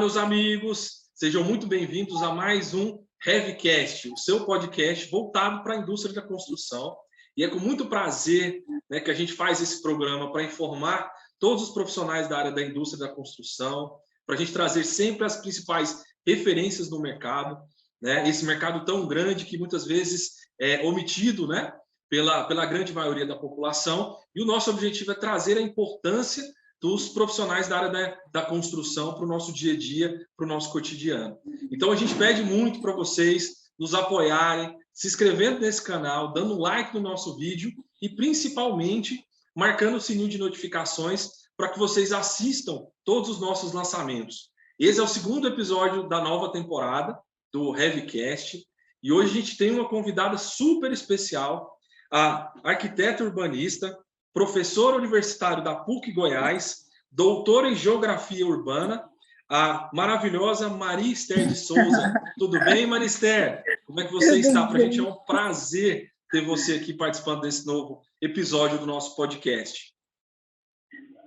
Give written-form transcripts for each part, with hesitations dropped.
meus amigos, sejam muito bem-vindos a mais um Heavycast, o seu podcast voltado para a indústria da construção. E é com muito prazer, né, que a gente faz esse programa para informar todos os profissionais da área da indústria da construção, para a gente trazer sempre as principais referências no mercado, né? Esse mercado tão grande que muitas vezes é omitido, né, pela grande maioria da população. E o nosso objetivo é trazer a importância dos profissionais da área da construção para o nosso dia a dia, para o nosso cotidiano. Então, a gente pede muito para vocês nos apoiarem, se inscrevendo nesse canal, dando um like no nosso vídeo e, principalmente, marcando o sininho de notificações para que vocês assistam todos os nossos lançamentos. Esse é o segundo episódio da nova temporada do Heavycast e hoje a gente tem uma convidada super especial, a arquiteta urbanista, professor universitário da PUC Goiás, doutora em Geografia Urbana, a maravilhosa Maria Esther de Souza. Tudo bem, Maria Esther? Como é que você está? Para a gente é um prazer ter você aqui participando desse novo episódio do nosso podcast.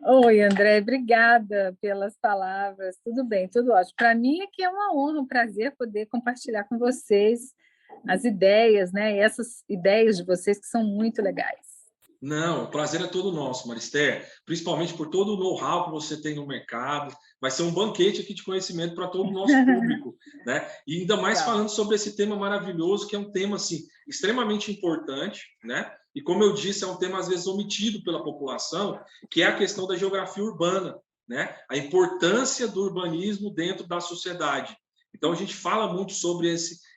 Oi, André, obrigada pelas palavras. Tudo bem, tudo ótimo. Para mim é que é uma honra, um prazer poder compartilhar com vocês as ideias, né? E essas ideias de vocês que são muito legais. Não, o prazer é todo nosso, Marister, principalmente por todo o know-how que você tem no mercado. Vai ser um banquete aqui de conhecimento para todo o nosso público, né? E ainda mais falando sobre esse tema maravilhoso, que é um tema assim extremamente importante, né? E como eu disse, é um tema às vezes omitido pela população, que é a questão da geografia urbana, né? A importância do urbanismo dentro da sociedade. Então a gente fala muito sobre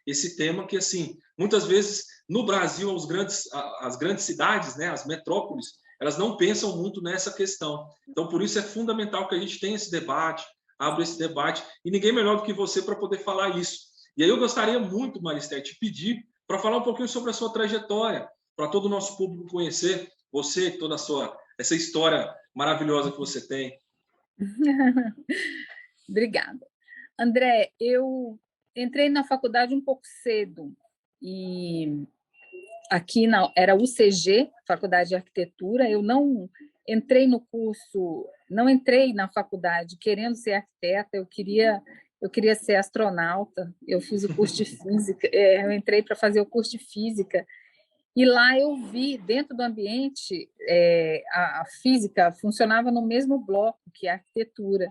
esse tema que assim, muitas vezes no Brasil as grandes cidades, né, as metrópoles, elas não pensam muito nessa questão. Então por isso é fundamental que a gente tenha esse debate, abra esse debate e ninguém melhor do que você para poder falar isso. E aí eu gostaria muito, Maristé, te pedir para falar um pouquinho sobre a sua trajetória, para todo o nosso público conhecer você, toda essa história maravilhosa que você tem. Obrigada. André, eu entrei na faculdade um pouco cedo e aqui era UCG, Faculdade de Arquitetura. Eu não entrei no curso, não entrei na faculdade querendo ser arquiteta, eu queria ser astronauta. Eu fiz o curso de física, eu entrei para fazer o curso de física e lá eu vi, dentro do ambiente, a física funcionava no mesmo bloco que a arquitetura.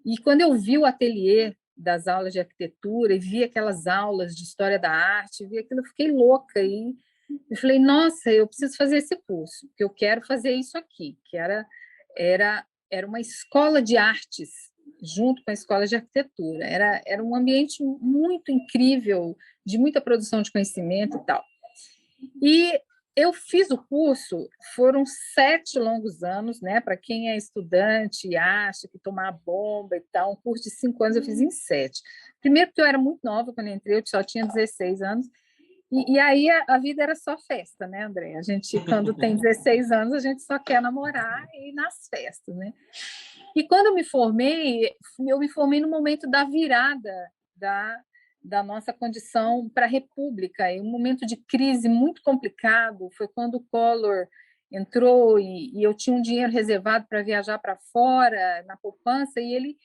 E quando eu vi o ateliê das aulas de arquitetura e vi aquelas aulas de história da arte, vi aquilo, eu fiquei louca e eu falei, nossa, eu preciso fazer esse curso, porque eu quero fazer isso aqui, que era uma escola de artes junto com a escola de arquitetura. Era um ambiente muito incrível, de muita produção de conhecimento e tal. E eu fiz o curso, foram 7 longos anos, né? Para quem é estudante e acha que tomar bomba e tal, um curso de 5 anos eu fiz em 7. Primeiro porque eu era muito nova quando eu entrei, eu só tinha 16 anos, e aí a vida era só festa, né, André? A gente, quando tem 16 anos, a gente só quer namorar e ir nas festas, né? E quando eu me formei no momento da virada da nossa condição para a República, em um momento de crise muito complicado. Foi quando o Collor entrou e eu tinha um dinheiro reservado para viajar para fora, na poupança, e ele,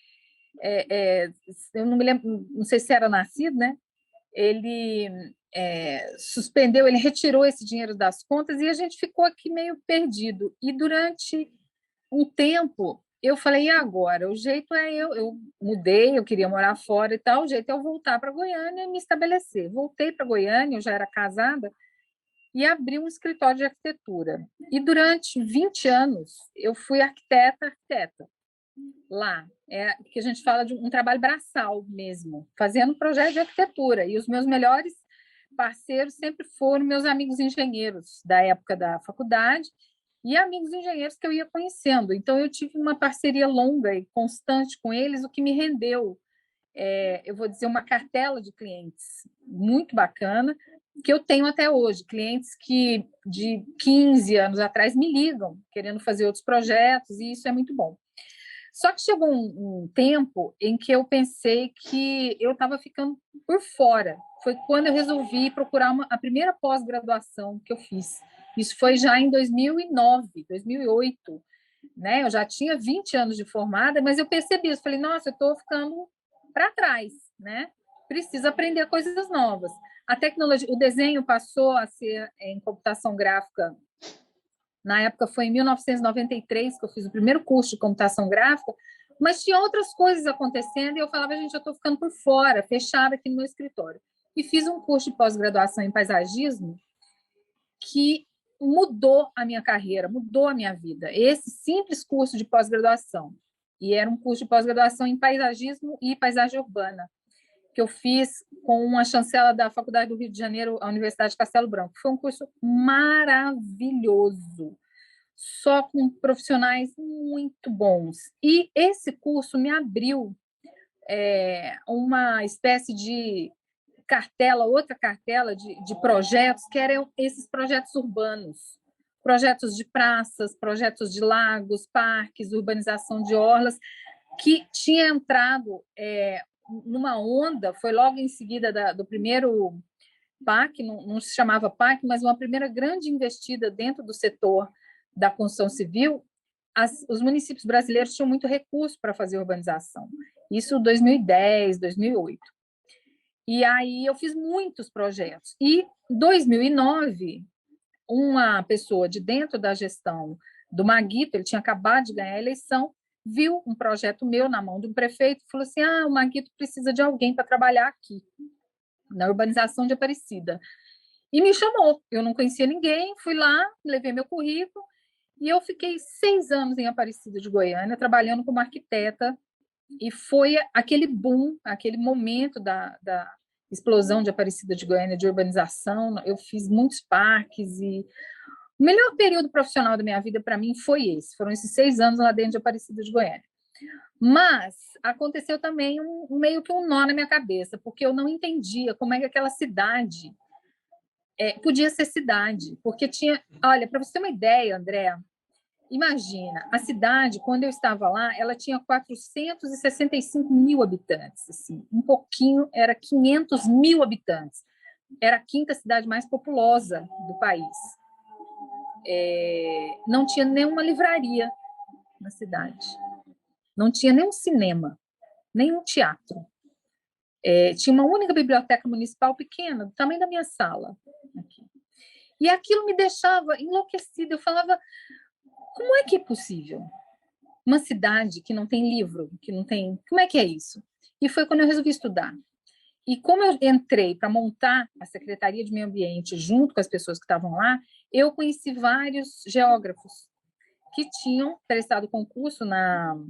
eu não me lembro, não sei se era nascido, né? Ele suspendeu, ele retirou esse dinheiro das contas e a gente ficou aqui meio perdido. E durante um tempo eu falei, e agora? O jeito é eu mudei, eu queria morar fora e tal, o jeito é eu voltar para Goiânia e me estabelecer. Voltei para Goiânia, eu já era casada, e abri um escritório de arquitetura. E durante 20 anos eu fui arquiteta lá. É que a gente fala de um trabalho braçal mesmo, fazendo projeto de arquitetura. E os meus melhores parceiros sempre foram meus amigos engenheiros da época da faculdade e amigos engenheiros que eu ia conhecendo. Então, eu tive uma parceria longa e constante com eles, o que me rendeu, eu vou dizer, uma cartela de clientes muito bacana, que eu tenho até hoje. Clientes que, de 15 anos atrás, me ligam, querendo fazer outros projetos, e isso é muito bom. Só que chegou um tempo em que eu pensei que eu estava ficando por fora. Foi quando eu resolvi procurar a primeira pós-graduação que eu fiz. Isso foi já em 2009, 2008. Né? Eu já tinha 20 anos de formada, mas eu percebi isso. Falei, nossa, eu estou ficando para trás, né? Precisa aprender coisas novas. A tecnologia, o desenho passou a ser em computação gráfica. Na época foi em 1993 que eu fiz o primeiro curso de computação gráfica, mas tinha outras coisas acontecendo e eu falava, gente, eu estou ficando por fora, fechada aqui no meu escritório. E fiz um curso de pós-graduação em paisagismo que mudou a minha carreira, mudou a minha vida. Esse simples curso de pós-graduação. E era um curso de pós-graduação em paisagismo e paisagem urbana, que eu fiz com uma chancela da Faculdade do Rio de Janeiro, a Universidade de Castelo Branco. Foi um curso maravilhoso, só com profissionais muito bons. E esse curso me abriu uma espécie de cartela, outra cartela de projetos, que eram esses projetos urbanos, projetos de praças, projetos de lagos, parques, urbanização de orlas, que tinha entrado numa onda, foi logo em seguida do primeiro PAC, não se chamava PAC, mas uma primeira grande investida dentro do setor da construção civil. Os municípios brasileiros tinham muito recurso para fazer urbanização. Isso em 2010, 2008. E aí eu fiz muitos projetos. E em 2009, uma pessoa de dentro da gestão do Maguito, ele tinha acabado de ganhar a eleição, viu um projeto meu na mão de um prefeito e falou assim, o Maguito precisa de alguém para trabalhar aqui, na urbanização de Aparecida. E me chamou. Eu não conhecia ninguém, fui lá, levei meu currículo, e eu fiquei 6 anos em Aparecida de Goiânia, trabalhando como arquiteta, e foi aquele boom, aquele momento da explosão de Aparecida de Goiânia, de urbanização. Eu fiz muitos parques e o melhor período profissional da minha vida, para mim, foi esse. Foram esses 6 anos lá dentro de Aparecida de Goiânia. Mas aconteceu também meio que um nó na minha cabeça, porque eu não entendia como é que aquela cidade podia ser cidade. Porque tinha... Olha, para você ter uma ideia, André, imagina, a cidade, quando eu estava lá, ela tinha 465 mil habitantes. Assim, um pouquinho, era 500 mil habitantes. Era a quinta cidade mais populosa do país. Não tinha nenhuma livraria na cidade. Não tinha nenhum cinema, nenhum teatro. Tinha uma única biblioteca municipal pequena, do tamanho da minha sala. Aqui. E aquilo me deixava enlouquecida. Eu falava, como é que é possível? Uma cidade que não tem livro, que não tem... Como é que é isso? E foi quando eu resolvi estudar. E como eu entrei para montar a Secretaria de Meio Ambiente junto com as pessoas que estavam lá, eu conheci vários geógrafos que tinham prestado concurso no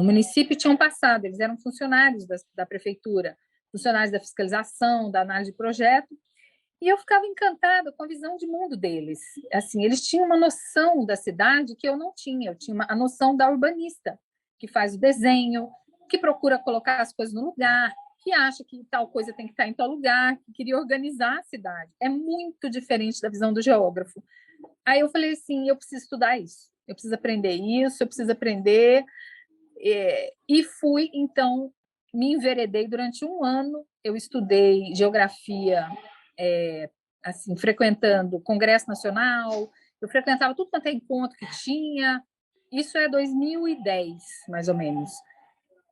município e tinham passado. Eles eram funcionários da prefeitura, funcionários da fiscalização, da análise de projeto, e eu ficava encantada com a visão de mundo deles. Assim, eles tinham uma noção da cidade que eu não tinha. Eu tinha a noção da urbanista, que faz o desenho, que procura colocar as coisas no lugar, que acha que tal coisa tem que estar em tal lugar, que queria organizar a cidade. É muito diferente da visão do geógrafo. Aí eu falei assim, eu preciso estudar isso, eu preciso aprender isso, eu preciso aprender. E fui, então, me enveredei durante 1 ano. Eu estudei geografia, assim, frequentando o Congresso Nacional, eu frequentava tudo quanto é encontro que tinha. Isso é 2010, mais ou menos.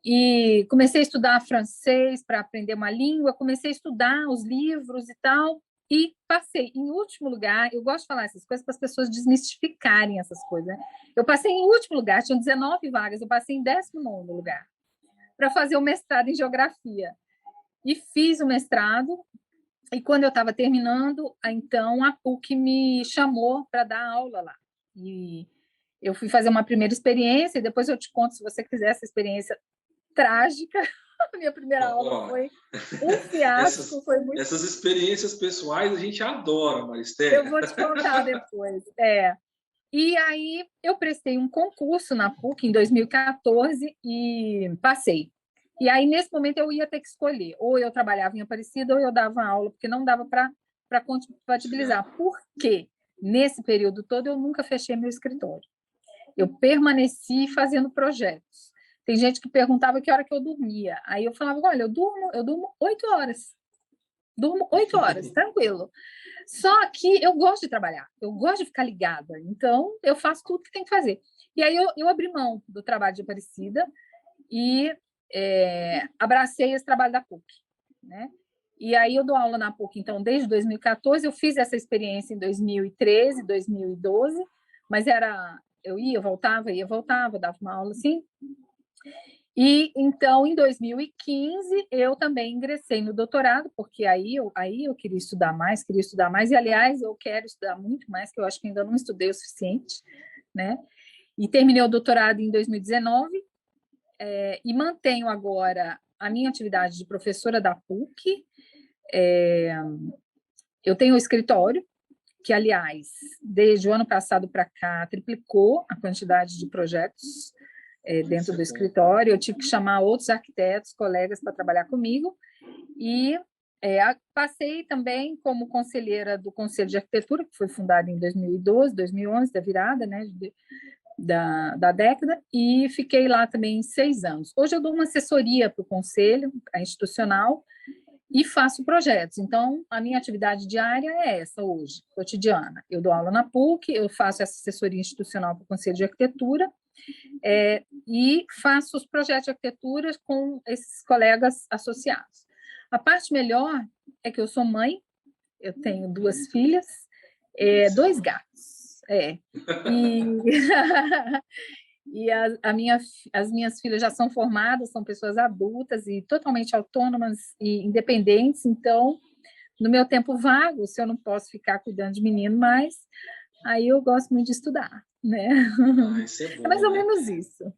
E comecei a estudar francês para aprender uma língua, comecei a estudar os livros e tal, e passei em último lugar. Eu gosto de falar essas coisas para as pessoas desmistificarem essas coisas, né? Eu passei em último lugar, tinham 19 vagas, eu passei em 19º lugar para fazer o mestrado em geografia. E fiz o mestrado, e quando eu estava terminando, então a PUC me chamou para dar aula lá. E eu fui fazer uma primeira experiência, e depois eu te conto, se você quiser, essa experiência trágica. A minha primeira aula foi um fiasco. Essas experiências pessoais a gente adora, Maristéia. Eu vou te contar depois. E aí eu prestei um concurso na PUC em 2014 e passei. E aí, nesse momento, eu ia ter que escolher. Ou eu trabalhava em Aparecida ou eu dava aula, porque não dava para compatibilizar. Por quê? Nesse período todo, eu nunca fechei meu escritório. Eu permaneci fazendo projetos. Tem gente que perguntava que hora que eu dormia. Aí eu falava, olha, eu durmo 8 horas. Durmo 8 horas, tranquilo. Só que eu gosto de trabalhar, eu gosto de ficar ligada. Então, eu faço tudo que tem que fazer. E aí eu abri mão do trabalho de Aparecida e abracei esse trabalho da PUC, né? E aí eu dou aula na PUC, então, desde 2014, eu fiz essa experiência em 2013, 2012, mas eu ia, voltava, dava uma aula assim. E, então, em 2015, eu também ingressei no doutorado, porque aí eu queria estudar mais, e, aliás, eu quero estudar muito mais, que eu acho que ainda não estudei o suficiente, né? E terminei o doutorado em 2019, e mantenho agora a minha atividade de professora da PUC. Eu tenho um escritório, que, aliás, desde o ano passado para cá, triplicou a quantidade de projetos dentro do escritório. Eu tive que chamar outros arquitetos, colegas, para trabalhar comigo. E passei também como conselheira do Conselho de Arquitetura, que foi fundado em 2012, 2011, da virada, né, da década, e fiquei lá também 6 anos. Hoje eu dou uma assessoria para o Conselho institucional e faço projetos. Então, a minha atividade diária é essa hoje, cotidiana. Eu dou aula na PUC, eu faço essa assessoria institucional para o Conselho de Arquitetura, e faço os projetos de arquitetura com esses colegas associados. A parte melhor é que eu sou mãe, eu tenho 2 filhas, 2 gatos. E as minhas filhas já são formadas, são pessoas adultas e totalmente autônomas e independentes. Então, no meu tempo vago, se eu não posso ficar cuidando de menino mais, aí eu gosto muito de estudar, né? Isso é bom, mais ou né? menos isso.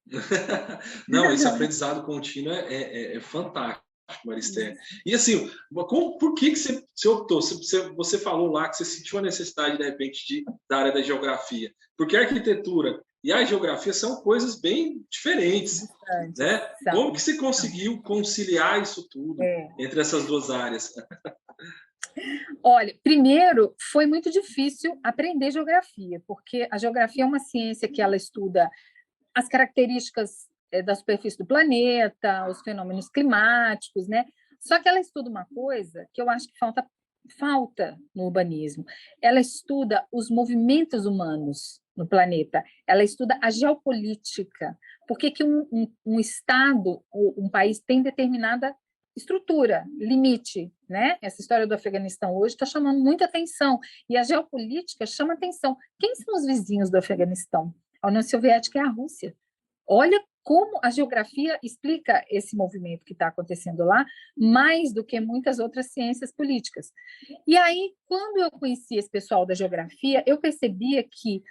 Não, esse aprendizado contínuo é fantástico, Maristé. E assim, por que você optou? Você falou lá que você sentiu a necessidade, de repente, da área da geografia. Porque a arquitetura e a geografia são coisas bem diferentes, né? Como que você conseguiu conciliar isso tudo entre essas 2 áreas? Olha, primeiro, foi muito difícil aprender geografia, porque a geografia é uma ciência que ela estuda as características da superfície do planeta, os fenômenos climáticos, né? Só que ela estuda uma coisa que eu acho que falta no urbanismo. Ela estuda os movimentos humanos no planeta, ela estuda a geopolítica. Por que um estado, um país tem determinada estrutura, limite, né? Essa história do Afeganistão hoje está chamando muita atenção, e a geopolítica chama atenção. Quem são os vizinhos do Afeganistão? A União Soviética é a Rússia. Olha como a geografia explica esse movimento que está acontecendo lá, mais do que muitas outras ciências políticas. E aí, quando eu conheci esse pessoal da geografia, eu percebia que,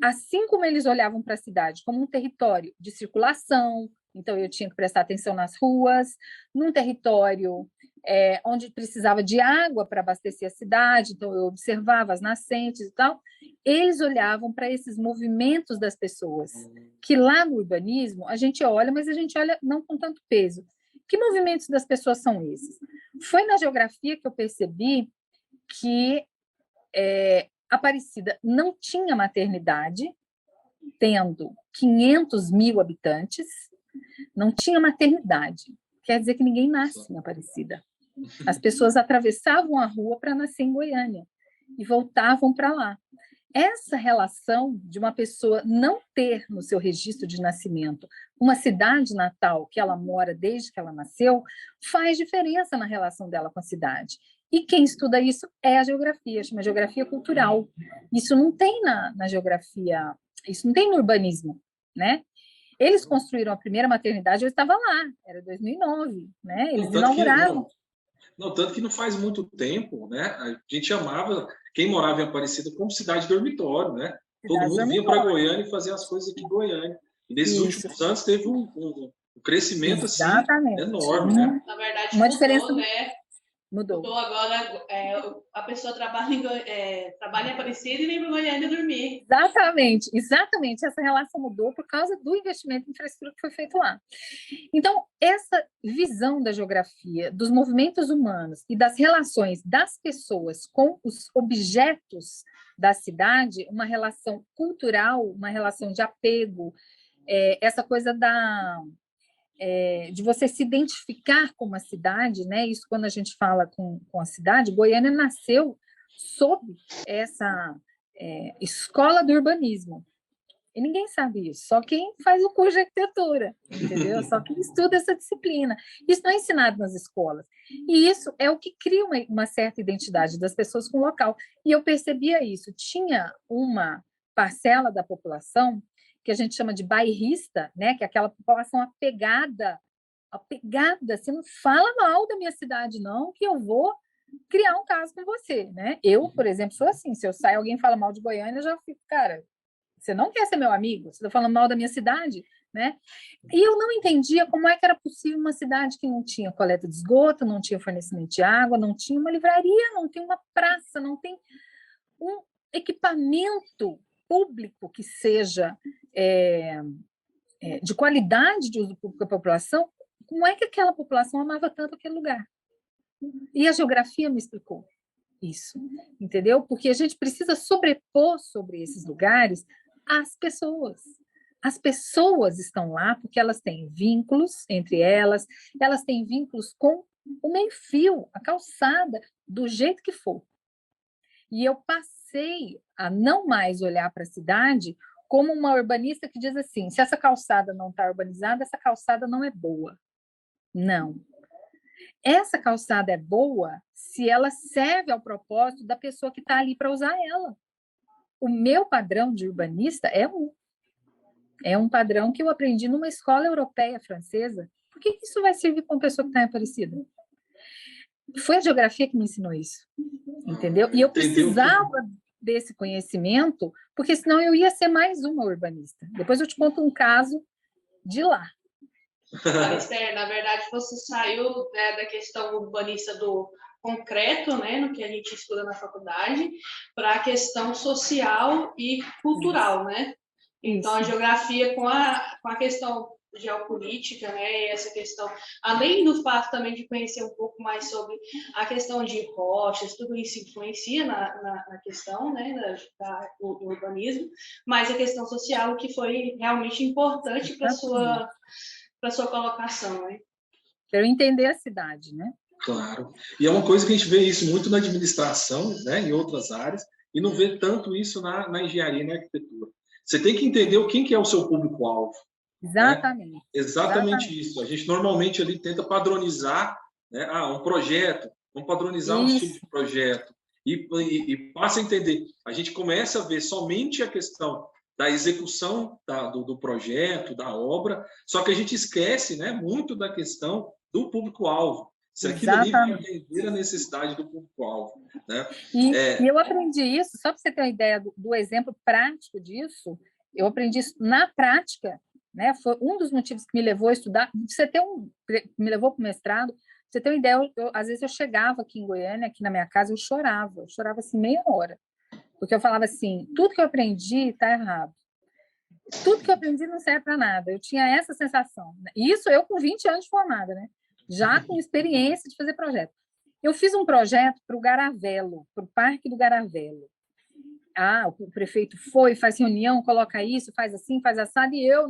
assim como eles olhavam para a cidade como um território de circulação, então eu tinha que prestar atenção nas ruas, num território onde precisava de água para abastecer a cidade, então eu observava as nascentes e tal, eles olhavam para esses movimentos das pessoas, que lá no urbanismo a gente olha, mas a gente olha não com tanto peso. Que movimentos das pessoas são esses? Foi na geografia que eu percebi que Aparecida não tinha maternidade, tendo 500 mil habitantes, não tinha maternidade. Quer dizer que ninguém nasce em Aparecida. As pessoas atravessavam a rua para nascer em Goiânia e voltavam para lá. Essa relação de uma pessoa não ter no seu registro de nascimento uma cidade natal que ela mora desde que ela nasceu, faz diferença na relação dela com a cidade. E quem estuda isso é a geografia, chama geografia cultural. Isso não tem na geografia, isso não tem no urbanismo, né? Eles construíram a primeira maternidade, eu estava lá, era 2009, né? Eles inauguraram. Tanto que não faz muito tempo, né? A gente chamava quem morava em Aparecida como cidade dormitório, né? Todo mundo vinha para Goiânia e fazia as coisas aqui em Goiânia. E nesses últimos anos teve um crescimento assim enorme, né? Na verdade, uma mudou, diferença, né? Mudou agora, a pessoa trabalha em Aparecida e vem para Goiânia dormir. Exatamente. Essa relação mudou por causa do investimento em infraestrutura que foi feito lá. Então, essa visão da geografia, dos movimentos humanos e das relações das pessoas com os objetos da cidade, uma relação cultural, uma relação de apego, essa coisa de você se identificar com uma cidade, né? Isso quando a gente fala com a cidade, Goiânia nasceu sob essa escola do urbanismo. E ninguém sabe isso, só quem faz o curso de arquitetura, entendeu? Só quem estuda essa disciplina. Isso não é ensinado nas escolas. E isso é o que cria uma certa identidade das pessoas com o local. E eu percebia isso. Tinha uma parcela da população que a gente chama de bairrista, né? Que é aquela população apegada. Você não fala mal da minha cidade, não, que eu vou criar um caso com você, né? Eu, por exemplo, sou assim. Se eu saio alguém fala mal de Goiânia, eu já fico, cara, você não quer ser meu amigo? Você está falando mal da minha cidade, né? E eu não entendia como é que era possível uma cidade que não tinha coleta de esgoto, não tinha fornecimento de água, não tinha uma livraria, não tem uma praça, não tem um equipamento público que seja de qualidade de uso público da população. Como é que aquela população amava tanto aquele lugar? E a geografia me explicou isso, entendeu? Porque a gente precisa sobrepor sobre esses lugares as pessoas. As pessoas estão lá porque elas têm vínculos entre elas, elas têm vínculos com o meio-fio, a calçada, do jeito que for. E eu passei a não mais olhar para a cidade como uma urbanista que diz assim, se essa calçada não está urbanizada, essa calçada não é boa. Não. Essa calçada é boa se ela serve ao propósito da pessoa que está ali para usar ela. O meu padrão de urbanista é um padrão que eu aprendi numa escola europeia francesa. Por que isso vai servir para uma pessoa que está em Aparecida? Foi a geografia que me ensinou isso, entendeu? E eu precisava desse conhecimento, porque senão eu ia ser mais uma urbanista. Depois eu te conto um caso de lá. Esther, na verdade, você saiu, né, da questão urbanista do concreto, né, no que a gente estuda na faculdade, para a questão social e cultural, né? Então, a geografia com a questão geopolítica, né, e essa questão, além do fato também de conhecer um pouco mais sobre a questão de rochas, tudo isso influencia na questão, né, do urbanismo, mas a questão social que foi realmente importante para sua colocação, né? Para eu entender a cidade, né? Claro. E é uma coisa que a gente vê isso muito na administração, né, em outras áreas, e não vê tanto isso na engenharia e na arquitetura. Você tem que entender quem que é o seu público-alvo. Exatamente. Né? Exatamente isso. A gente normalmente ali tenta padronizar, né, um projeto, vamos padronizar um tipo de projeto, e passa a entender. A gente começa a ver somente a questão da execução do projeto, da obra, só que a gente esquece, né, muito da questão do público-alvo. Se aquilo ali vai atender a necessidade do público-alvo. Né? E eu aprendi isso, só para você ter uma ideia do exemplo prático disso, eu aprendi isso na prática, né? Foi um dos motivos que me levou a estudar, me levou para o mestrado. Você tem uma ideia, às vezes eu chegava aqui em Goiânia, aqui na minha casa, eu chorava assim meia hora, porque eu falava assim, tudo que eu aprendi está errado. Tudo que eu aprendi não serve para nada. Eu tinha essa sensação. Isso eu com 20 anos de formada, né? Já com experiência de fazer projeto. Eu fiz um projeto para o Garavelo, para o Parque do Garavelo. O prefeito faz reunião, coloca isso, faz assim, faz assado, e eu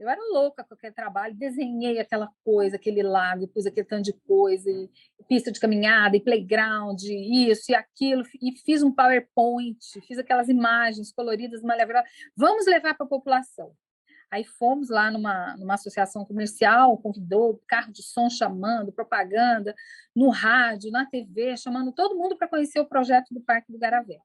era louca com aquele trabalho, desenhei aquela coisa, aquele lago, pus aquele tanto de coisa, e pista de caminhada, e playground, isso e aquilo, e fiz um PowerPoint, fiz aquelas imagens coloridas, maravilhosas. Vamos levar para a população. Aí fomos lá numa associação comercial, convidou carro de som chamando, propaganda, no rádio, na TV, chamando todo mundo para conhecer o projeto do Parque do Garavelo.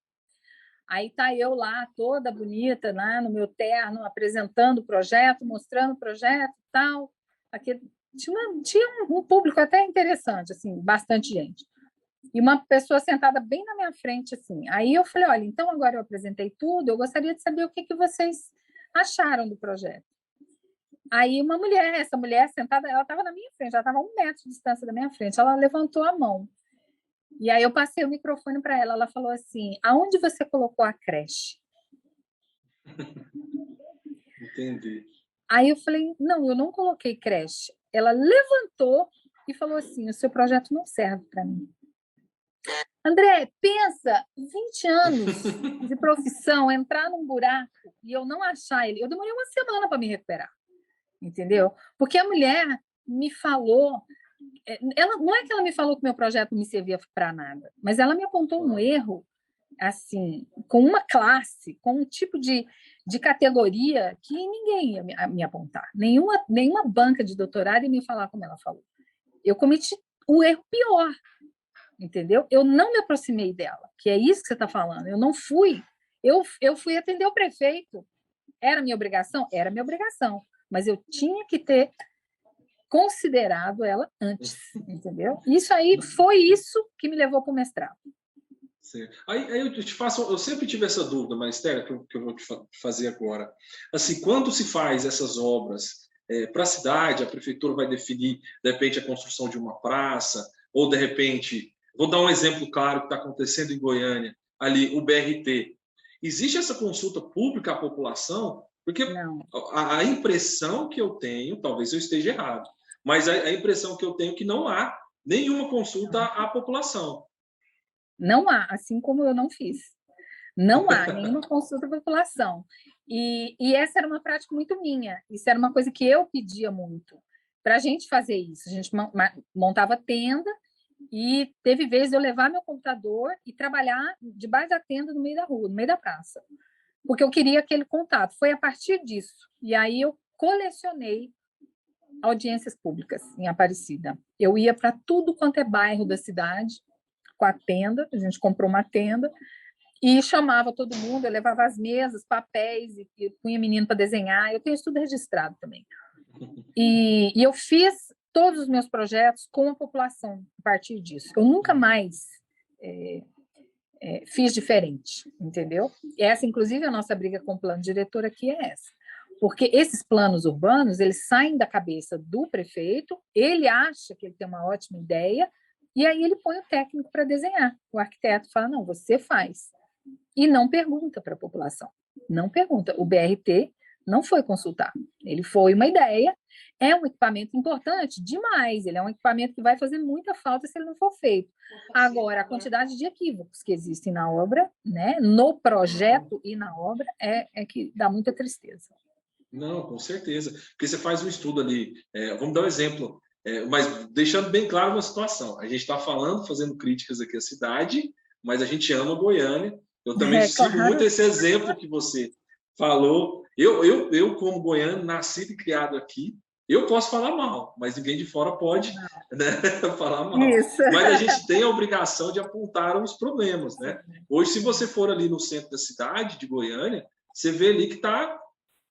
Aí tá eu lá, toda bonita, né, no meu terno, apresentando o projeto, mostrando o projeto e tal. Aqui, tinha um público até interessante, assim, bastante gente. E uma pessoa sentada bem na minha frente, assim. Aí eu falei, olha, então agora eu apresentei tudo, eu gostaria de saber o que vocês acharam do projeto. Aí essa mulher sentada, ela estava na minha frente, ela estava a 1 metro de distância da minha frente, ela levantou a mão. E aí eu passei o microfone para ela, ela falou assim, aonde você colocou a creche? Entendi. Aí eu falei, não, eu não coloquei creche. Ela levantou e falou assim, o seu projeto não serve para mim. André, pensa, 20 anos de profissão, entrar num buraco e eu não achar ele. Eu demorei 1 semana para me recuperar, entendeu? Porque a mulher me falou, não é que ela me falou que meu projeto não me servia para nada, mas ela me apontou um erro assim, com uma classe, com um tipo de categoria que ninguém ia me apontar. Nenhuma banca de doutorado ia me falar como ela falou. Eu cometi o erro pior, entendeu? Eu não me aproximei dela, que é isso que você está falando. Eu não fui. Eu fui atender o prefeito. Era minha obrigação? Era minha obrigação. Mas eu tinha que ter considerado ela antes, entendeu? Isso aí foi isso que me levou para o mestrado. Aí eu te faço, eu sempre tive essa dúvida, Maristéria, que eu vou te fazer agora. Assim, quando se faz essas obras para a cidade, a prefeitura vai definir, de repente, a construção de uma praça, ou de repente, vou dar um exemplo claro que está acontecendo em Goiânia, ali, o BRT. Existe essa consulta pública à população? Porque a impressão que eu tenho, talvez eu esteja errado, mas a impressão que eu tenho é que não há nenhuma consulta à população. Não há, assim como eu não fiz. Não há nenhuma consulta à população. E essa era uma prática muito minha. Isso era uma coisa que eu pedia muito. Para a gente fazer isso, a gente montava tenda e teve vezes eu levar meu computador e trabalhar debaixo da tenda no meio da rua, no meio da praça. Porque eu queria aquele contato. Foi a partir disso. E aí eu colecionei audiências públicas em Aparecida. Eu ia para tudo quanto é bairro da cidade, com a tenda, a gente comprou uma tenda, e chamava todo mundo, eu levava as mesas, papéis, e punha menino para desenhar, eu tenho isso tudo registrado também. E eu fiz todos os meus projetos com a população a partir disso. Eu nunca mais fiz diferente, entendeu? Essa, inclusive, a nossa briga com o plano diretor aqui é essa. Porque esses planos urbanos, eles saem da cabeça do prefeito, ele acha que ele tem uma ótima ideia, e aí ele põe o técnico para desenhar. O arquiteto fala, não, você faz. E não pergunta para a população. Não pergunta. O BRT não foi consultar. Ele foi uma ideia, é um equipamento importante demais, ele é um equipamento que vai fazer muita falta se ele não for feito. Agora, a quantidade de equívocos que existem na obra, né, no projeto e na obra, é que dá muita tristeza. Não, com certeza. Porque você faz um estudo ali, vamos dar um exemplo, mas deixando bem claro uma situação. A gente está falando, fazendo críticas aqui à cidade, mas a gente ama Goiânia. Eu também sigo muito esse exemplo que você falou. Eu como goiano, nascido e criado aqui, eu posso falar mal, mas ninguém de fora pode, né, falar mal. Isso. Mas a gente tem a obrigação de apontar os problemas, né? Hoje, se você for ali no centro da cidade de Goiânia, você vê ali que está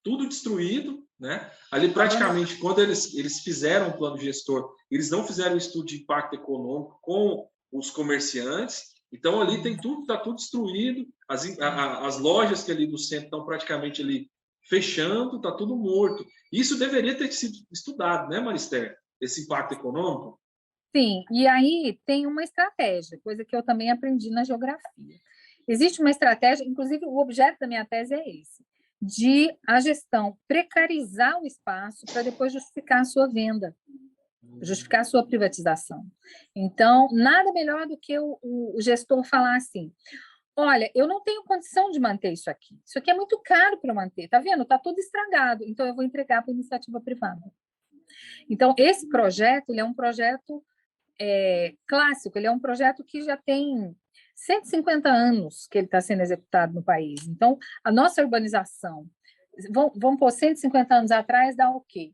tudo destruído, né? Ali praticamente, quando eles fizeram o plano gestor, eles não fizeram um estudo de impacto econômico com os comerciantes, então ali tem tudo, está tudo destruído, as lojas que ali do centro estão praticamente ali fechando, está tudo morto. Isso deveria ter sido estudado, né, Marister? Esse impacto econômico? Sim, e aí tem uma estratégia, coisa que eu também aprendi na geografia. Existe uma estratégia, inclusive o objeto da minha tese é esse, de a gestão precarizar o espaço para depois justificar a sua venda, justificar a sua privatização. Então, nada melhor do que o gestor falar assim, olha, eu não tenho condição de manter isso aqui é muito caro para manter, tá vendo? Está tudo estragado, então eu vou entregar para a iniciativa privada. Então, esse projeto, ele é um projeto clássico, ele é um projeto que já tem 150 anos que ele está sendo executado no país. Então, a nossa urbanização, vamos pôr 150 anos atrás, dá o quê?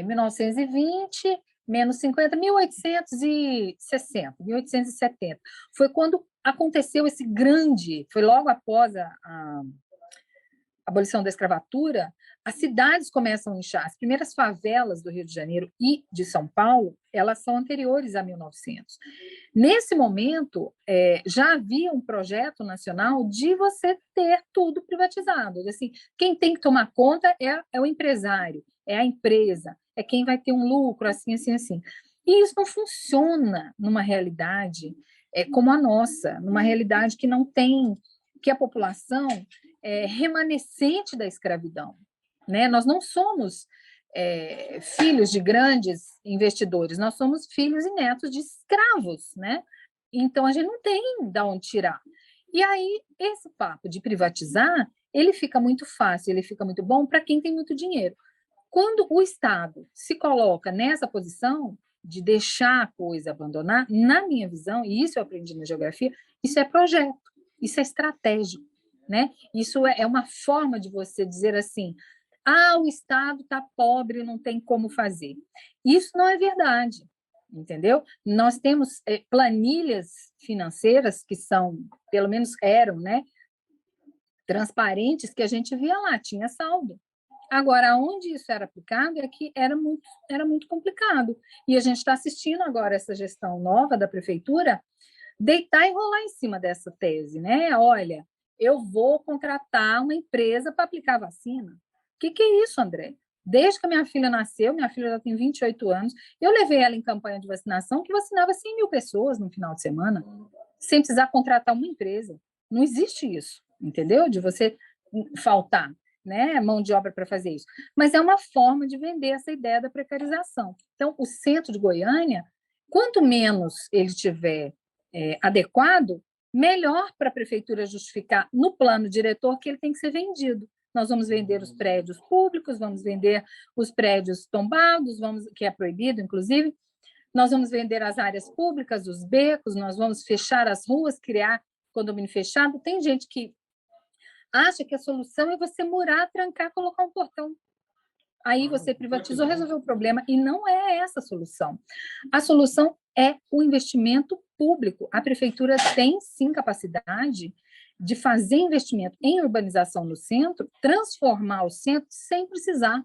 1920, menos 50, 1860, 1870. Foi quando aconteceu esse grande, foi logo após a abolição da escravatura, as cidades começam a inchar. As primeiras favelas do Rio de Janeiro e de São Paulo, elas são anteriores a 1900. Nesse momento, já havia um projeto nacional de você ter tudo privatizado. Assim, quem tem que tomar conta é o empresário, é a empresa, é quem vai ter um lucro, assim, assim, assim. E isso não funciona numa realidade como a nossa, numa realidade que não tem, que a população remanescente da escravidão. Né? Nós não somos filhos de grandes investidores, nós somos filhos e netos de escravos. Né? Então, a gente não tem de onde tirar. E aí, esse papo de privatizar, ele fica muito fácil, ele fica muito bom para quem tem muito dinheiro. Quando o Estado se coloca nessa posição de deixar a coisa abandonar, na minha visão, e isso eu aprendi na geografia, isso é projeto. Isso é estratégico, né? Isso é uma forma de você dizer assim, o Estado está pobre, não tem como fazer. Isso não é verdade, entendeu? Nós temos planilhas financeiras que são, pelo menos eram, né, transparentes, que a gente via lá, tinha saldo. Agora, onde isso era aplicado é que era muito complicado. E a gente está assistindo agora essa gestão nova da prefeitura deitar e rolar em cima dessa tese, né? Olha, eu vou contratar uma empresa para aplicar vacina. O que é isso, André? Desde que a minha filha nasceu, minha filha já tem 28 anos, eu levei ela em campanha de vacinação que vacinava 100 mil pessoas no final de semana, sem precisar contratar uma empresa. Não existe isso, entendeu? De você faltar, né, mão de obra para fazer isso. Mas é uma forma de vender essa ideia da precarização. Então, o centro de Goiânia, quanto menos ele tiver adequado, melhor para a prefeitura justificar no plano diretor que ele tem que ser vendido. Nós vamos vender os prédios públicos, vamos vender os prédios tombados, que é proibido, inclusive, nós vamos vender as áreas públicas, os becos, nós vamos fechar as ruas, criar condomínio fechado. Tem gente que acha que a solução é você murar, trancar, colocar um portão. Aí você privatizou, resolveu o problema, e não é essa a solução. A solução é o investimento público. A prefeitura tem, sim, capacidade de fazer investimento em urbanização no centro, transformar o centro sem precisar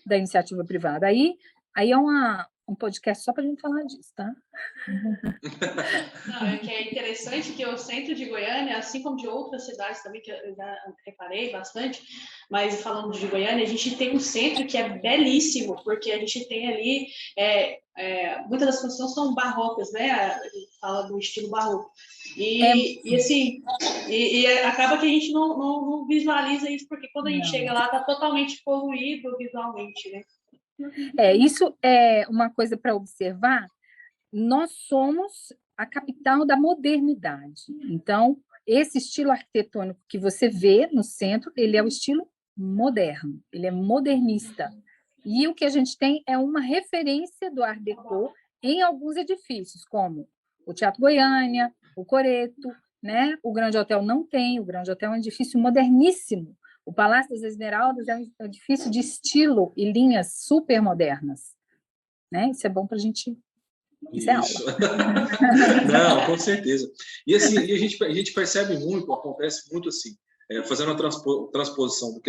da iniciativa privada. Aí é um podcast só para a gente falar disso, tá? Não, é que é interessante que o centro de Goiânia, assim como de outras cidades também, que eu já reparei bastante, mas falando de Goiânia, a gente tem um centro que é belíssimo, porque a gente tem ali, muitas das construções são barrocas, né? A gente fala do estilo barroco. E acaba que a gente não visualiza isso, porque quando a gente chega lá, está totalmente poluído visualmente, né? Isso é uma coisa para observar. Nós somos a capital da modernidade. Então, esse estilo arquitetônico que você vê no centro, ele é o estilo moderno, ele é modernista. E o que a gente tem é uma referência do Art Deco em alguns edifícios, como o Teatro Goiânia, o Coreto, né? O Grande Hotel não tem, o Grande Hotel é um edifício moderníssimo. O Palácio das Esmeraldas é um edifício de estilo e linhas super modernas. Né? Isso é bom para a gente... Isso é aula. Não, com certeza. E assim, a gente percebe muito, acontece muito assim, fazendo a transposição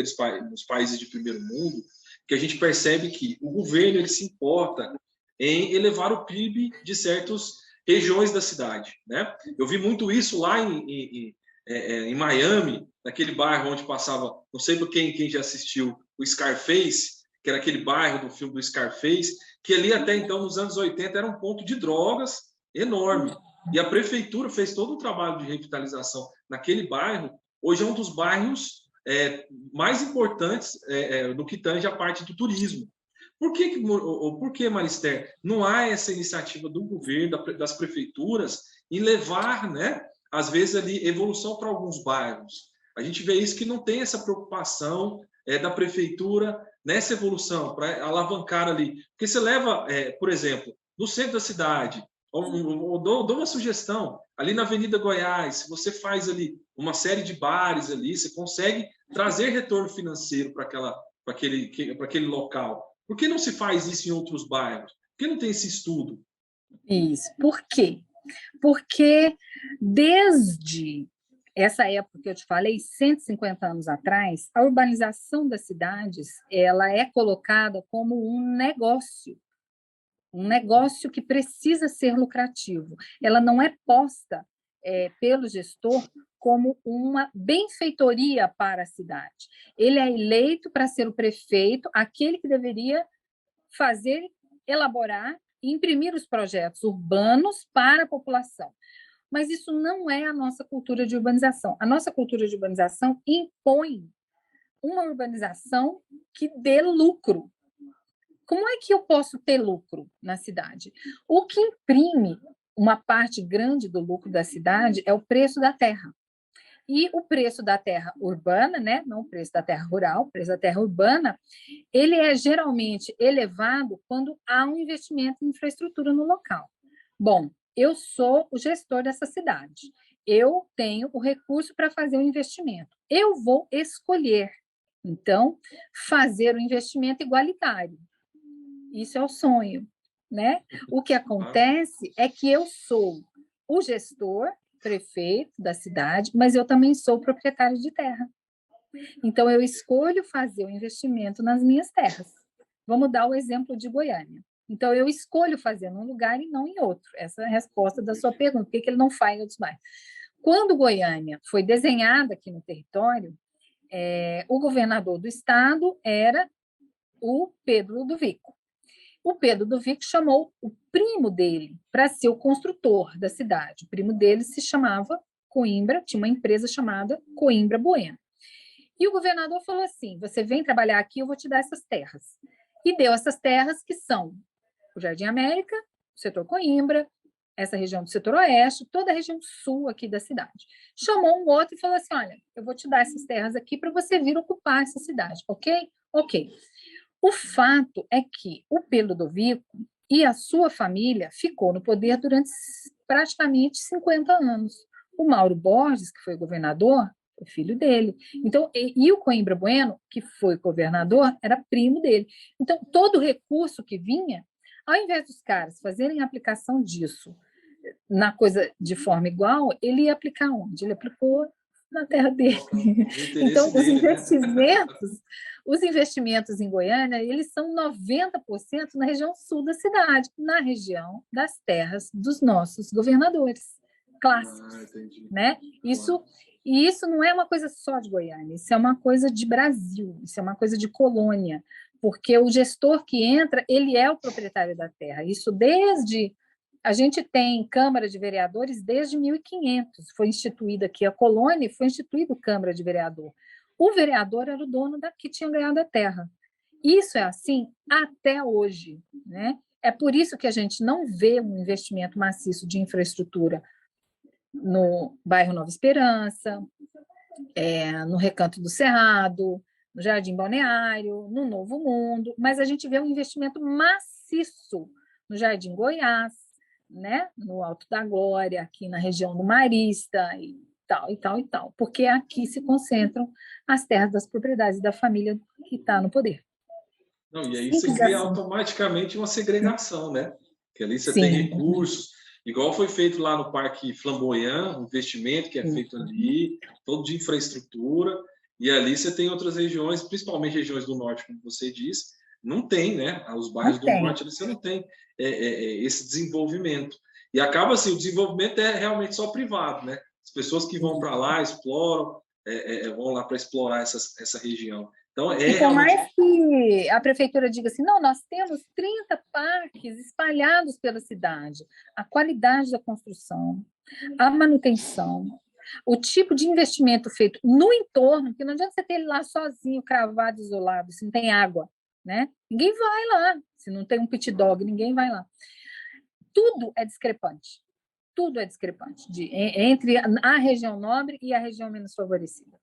nos países de primeiro mundo, que a gente percebe que o governo ele se importa em elevar o PIB de certas regiões da cidade, né? Eu vi muito isso lá em Miami, naquele bairro onde passava, não sei por quem já assistiu o Scarface, que era aquele bairro do filme do Scarface, que ali até então, nos anos 80, era um ponto de drogas enorme. E a prefeitura fez todo o trabalho de revitalização naquele bairro. Hoje é um dos bairros mais importantes no que tange a parte do turismo. Por que, Marister, não há essa iniciativa do governo, das prefeituras, em levar, né, às vezes, ali, evolução para alguns bairros? A gente vê isso que não tem essa preocupação da prefeitura nessa evolução, para alavancar ali. Porque você leva, por exemplo, no centro da cidade, dou uma sugestão, ali na Avenida Goiás, se você faz ali uma série de bares ali, você consegue trazer retorno financeiro para aquele local. Por que não se faz isso em outros bairros? Por que não tem esse estudo? Isso. Por quê? Porque desde essa época que eu te falei, 150 anos atrás, a urbanização das cidades ela é colocada como um negócio que precisa ser lucrativo. Ela não é posta pelo gestor como uma benfeitoria para a cidade. Ele é eleito para ser o prefeito, aquele que deveria fazer, elaborar e imprimir os projetos urbanos para a população. Mas isso não é a nossa cultura de urbanização. A nossa cultura de urbanização impõe uma urbanização que dê lucro. Como é que eu posso ter lucro na cidade? O que imprime uma parte grande do lucro da cidade é o preço da terra. E o preço da terra urbana, né? Não o preço da terra rural, o preço da terra urbana, ele é geralmente elevado quando há um investimento em infraestrutura no local. Bom, eu sou o gestor dessa cidade. eu tenho o recurso para fazer o investimento. Eu vou escolher, então, fazer o investimento igualitário. Isso é o sonho, né? O que acontece é que eu sou o gestor, prefeito da cidade, mas eu também sou proprietário de terra. Então, eu escolho fazer o investimento nas minhas terras. Vamos dar o exemplo de Goiânia. Então, eu escolho fazer num lugar e não em outro. Essa é a resposta da sua pergunta. Por que ele não faz em outros bairros? Quando Goiânia foi desenhada aqui no território, o governador do estado era o Pedro Ludovico. O Pedro Ludovico chamou o primo dele para ser o construtor da cidade. O primo dele se chamava Coimbra, tinha uma empresa chamada Coimbra Bueno. E o governador falou assim: você vem trabalhar aqui, eu vou te dar essas terras. E deu essas terras que são o Jardim América, o setor Coimbra, essa região do setor oeste, toda a região sul aqui da cidade. Chamou um outro e falou assim: olha, eu vou te dar essas terras aqui para você vir ocupar essa cidade, ok? Ok. O fato é que o Pedro Ludovico e a sua família ficou no poder durante praticamente 50 anos. O Mauro Borges, que foi governador, foi filho dele. Então, e o Coimbra Bueno, que foi governador, era primo dele. Então, todo recurso que vinha, ao invés dos caras fazerem a aplicação disso na coisa de forma igual, ele ia aplicar onde? Ele aplicou na terra dele. Então, os investimentos em Goiânia, eles são 90% na região sul da cidade, na região das terras dos nossos governadores clássicos, né? E isso não é uma coisa só de Goiânia, isso é uma coisa de Brasil, isso é uma coisa de colônia, porque o gestor que entra, ele é o proprietário da terra. Isso desde... A gente tem Câmara de Vereadores desde 1500, foi instituída aqui a colônia e foi instituída a Câmara de Vereador. O vereador era o dono que tinha ganhado a terra. Isso é assim até hoje, né? É por isso que a gente não vê um investimento maciço de infraestrutura no bairro Nova Esperança, no Recanto do Cerrado, no Jardim Balneário, no Novo Mundo, mas a gente vê um investimento maciço no Jardim Goiás, né? No Alto da Glória, aqui na região do Marista e tal, e tal, e tal, porque aqui se concentram as terras das propriedades da família que está no poder. Não, e aí você cria automaticamente uma segregação, né? Que ali você tem recursos, igual foi feito lá no Parque Flamboyant, um investimento que é feito ali, todo de infraestrutura, e ali você tem outras regiões, principalmente regiões do norte, como você disse, não tem, né? Os bairros do norte, você não tem esse desenvolvimento. E acaba assim, o desenvolvimento é realmente só privado, né? As pessoas que vão para lá, exploram, vão lá para explorar essa região. Então, por mais que a prefeitura diga assim, não, nós temos 30 parques espalhados pela cidade, a qualidade da construção, a manutenção, o tipo de investimento feito no entorno, porque não adianta você ter ele lá sozinho, cravado, isolado, se não tem água, né? Ninguém vai lá. Se não tem um pit dog, ninguém vai lá. Tudo é discrepante. Tudo é discrepante entre a região nobre e a região menos favorecida.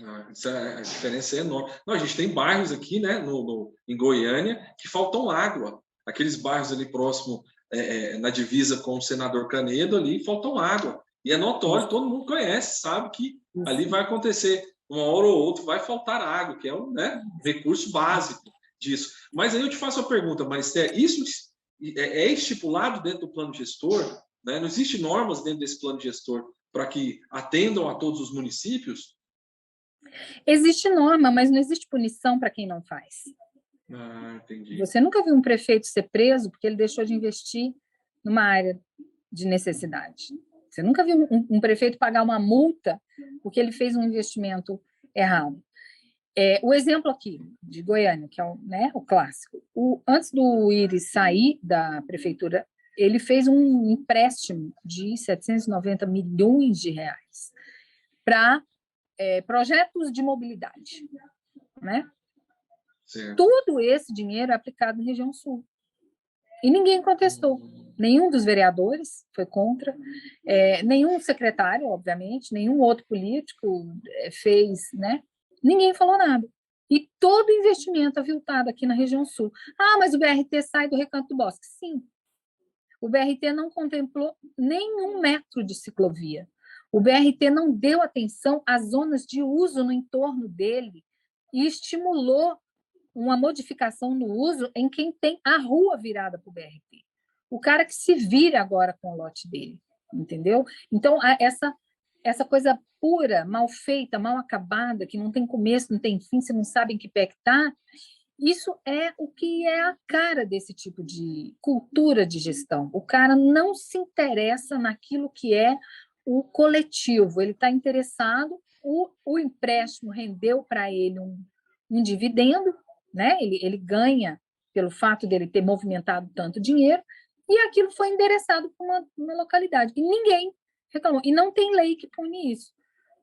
A diferença é enorme. Não, a gente tem bairros aqui, né, em Goiânia, que faltam água. Aqueles bairros ali próximo, na divisa com o Senador Canedo, ali faltam água. E é notório, todo mundo conhece, sabe que ali vai acontecer, uma hora ou outra, vai faltar água, que é um, né, recurso básico disso. Mas aí eu te faço uma pergunta, Maristé, isso é estipulado dentro do plano gestor? Né? Não existem normas dentro desse plano gestor para que atendam a todos os municípios? Existe norma, mas não existe punição para quem não faz. Entendi. Você nunca viu um prefeito ser preso porque ele deixou de investir numa área de necessidade. Você nunca viu um prefeito pagar uma multa porque ele fez um investimento errado. O exemplo aqui de Goiânia, que é o clássico. Antes do Íris sair da prefeitura, ele fez um empréstimo de 790 milhões de reais para projetos de mobilidade, né? Certo. Todo esse dinheiro é aplicado na região sul. E ninguém contestou. Nenhum dos vereadores foi contra, nenhum secretário, obviamente, nenhum outro político fez, né? Ninguém falou nada. E todo investimento aviltado aqui na região sul. Mas o BRT sai do Recanto do Bosque. Sim. O BRT não contemplou nenhum metro de ciclovia. O BRT não deu atenção às zonas de uso no entorno dele e estimulou uma modificação no uso em quem tem a rua virada para o BRT. O cara que se vira agora com o lote dele, entendeu? Então, essa coisa pura, mal feita, mal acabada, que não tem começo, não tem fim, você não sabe em que pé que está, isso é o que é a cara desse tipo de cultura de gestão. O cara não se interessa naquilo que é o coletivo, ele está interessado, o empréstimo rendeu para ele um dividendo, né? Ele ganha pelo fato dele ter movimentado tanto dinheiro, e aquilo foi endereçado para uma localidade. E ninguém reclamou. E não tem lei que pune isso.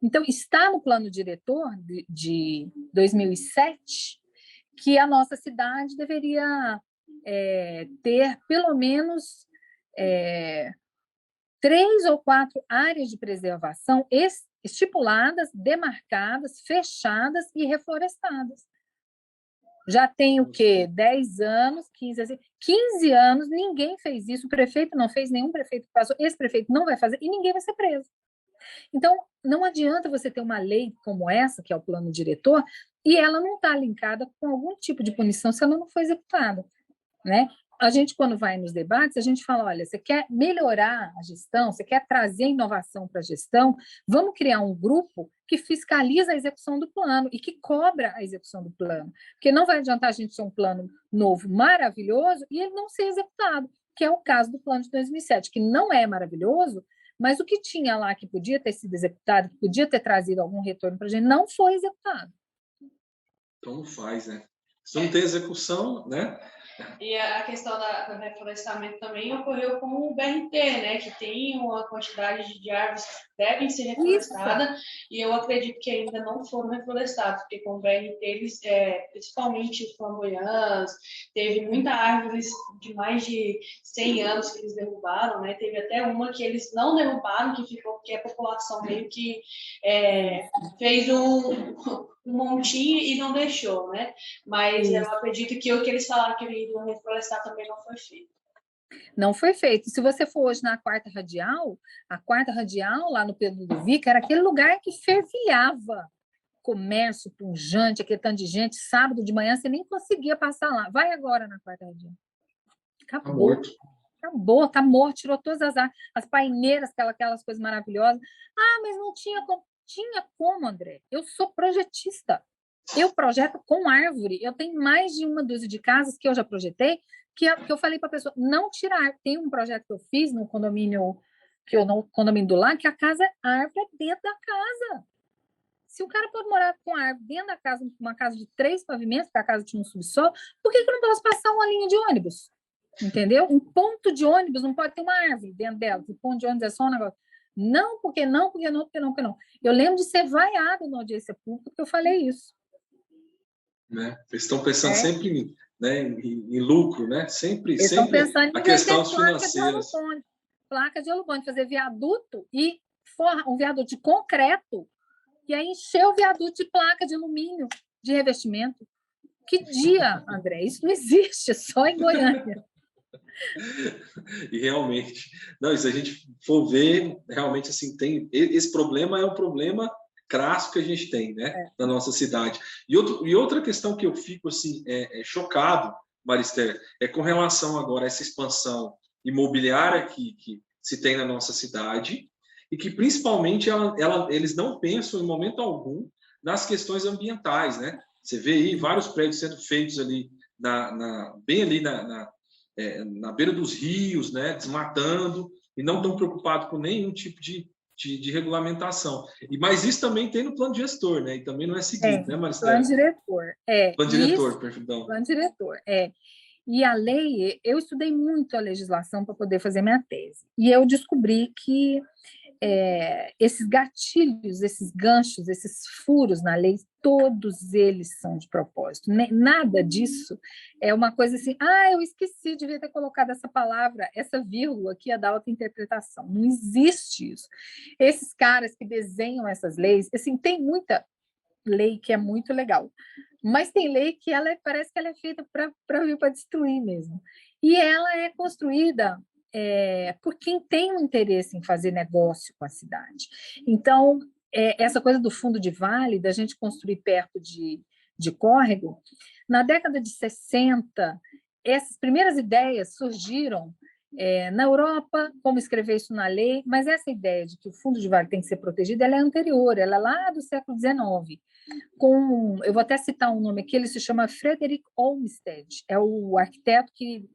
Então, está no plano diretor de 2007 que a nossa cidade deveria ter pelo menos 3 ou 4 áreas de preservação estipuladas, demarcadas, fechadas e reflorestadas. Já tem o quê? 10 anos, 15 anos, ninguém fez isso, o prefeito não fez, nenhum prefeito passou, esse prefeito não vai fazer e ninguém vai ser preso. Então, não adianta você ter uma lei como essa, que é o plano diretor, e ela não está linkada com algum tipo de punição se ela não for executada, né? A gente, quando vai nos debates, a gente fala, olha, você quer melhorar a gestão, você quer trazer inovação para a gestão, vamos criar um grupo que fiscaliza a execução do plano e que cobra a execução do plano. Porque não vai adiantar a gente ter um plano novo, maravilhoso, e ele não ser executado, que é o caso do plano de 2007, que não é maravilhoso, mas o que tinha lá que podia ter sido executado, que podia ter trazido algum retorno para a gente, não foi executado. Então não faz, né? Se não tem execução, né? E a questão do reflorestamento também ocorreu com o BRT, né? Que tem uma quantidade de árvores que devem ser reflorestadas e eu acredito que ainda não foram reflorestadas, porque com o BRT, eles, principalmente os flamboyantes, teve muita árvore de mais de 100 anos que eles derrubaram, né? Teve até uma que eles não derrubaram, que ficou porque a população meio que fez um montinho e não deixou, né? Mas eu acredito que o que eles falaram que iriam reflorestar também não foi feito. Não foi feito. Se você for hoje na Quarta Radial, a Quarta Radial, lá no Pedro Ludovico, era aquele lugar que fervilhava. Comércio pujante, aquele tanto de gente, sábado de manhã você nem conseguia passar lá. Vai agora na Quarta Radial. Acabou. Acabou, tá morto, tirou todas as paineiras, aquelas coisas maravilhosas. Ah, mas não tinha como. Tinha como, André. Eu sou projetista. Eu projeto com árvore. Eu tenho mais de uma dúzia de casas que eu já projetei, que eu falei para a pessoa, não tirar. Tem um projeto que eu fiz no condomínio, no condomínio do lar, que a árvore é dentro da casa. Se o cara pode morar com árvore dentro da casa, uma casa de 3 pavimentos, porque a casa tinha um subsolo, por que eu não posso passar uma linha de ônibus? Entendeu? Um ponto de ônibus não pode ter uma árvore dentro dela. O ponto de ônibus é só um negócio. Não, porque não, porque não, porque não, porque não. Eu lembro de ser vaiado na audiência pública porque eu falei isso. Né? Eles estão pensando sempre em lucro, né? Sempre pensando a questão financeira. Placa de alubone, fazer viaduto e um viaduto de concreto e aí encher o viaduto de placa de alumínio de revestimento. Que dia, André? Isso não existe, só em Goiânia. E realmente, não, se a gente for ver, realmente assim, esse problema é um problema crasso que a gente tem, né, na nossa cidade. E outra questão que eu fico assim chocado, Marister, é com relação agora a essa expansão imobiliária que se tem na nossa cidade e que principalmente eles não pensam em momento algum nas questões ambientais, né? Você vê aí vários prédios sendo feitos ali bem ali na beira dos rios, né, desmatando, e não estão preocupados com nenhum tipo de regulamentação. Mas isso também tem no plano diretor, né? E também não é seguido, né, Maristela? Plano diretor. Plano diretor, perdão. Plano diretor, E a lei, eu estudei muito a legislação para poder fazer minha tese. E eu descobri que esses gatilhos, esses ganchos, esses furos na lei, todos eles são de propósito. Nada disso é uma coisa assim, eu esqueci, devia ter colocado essa palavra, essa vírgula aqui é da outra interpretação. Não existe isso. Esses caras que desenham essas leis, assim, tem muita lei que é muito legal, mas tem lei que parece que ela é feita para vir para destruir mesmo. E ela é construída por quem tem um interesse em fazer negócio com a cidade. Então, essa coisa do fundo de vale, da gente construir perto de córrego, na década de 60, essas primeiras ideias surgiram na Europa, como escrever isso na lei, mas essa ideia de que o fundo de vale tem que ser protegido, ela é anterior, ela é lá do século XIX. Eu vou até citar um nome aqui, ele se chama Frederick Olmsted, é o arquiteto que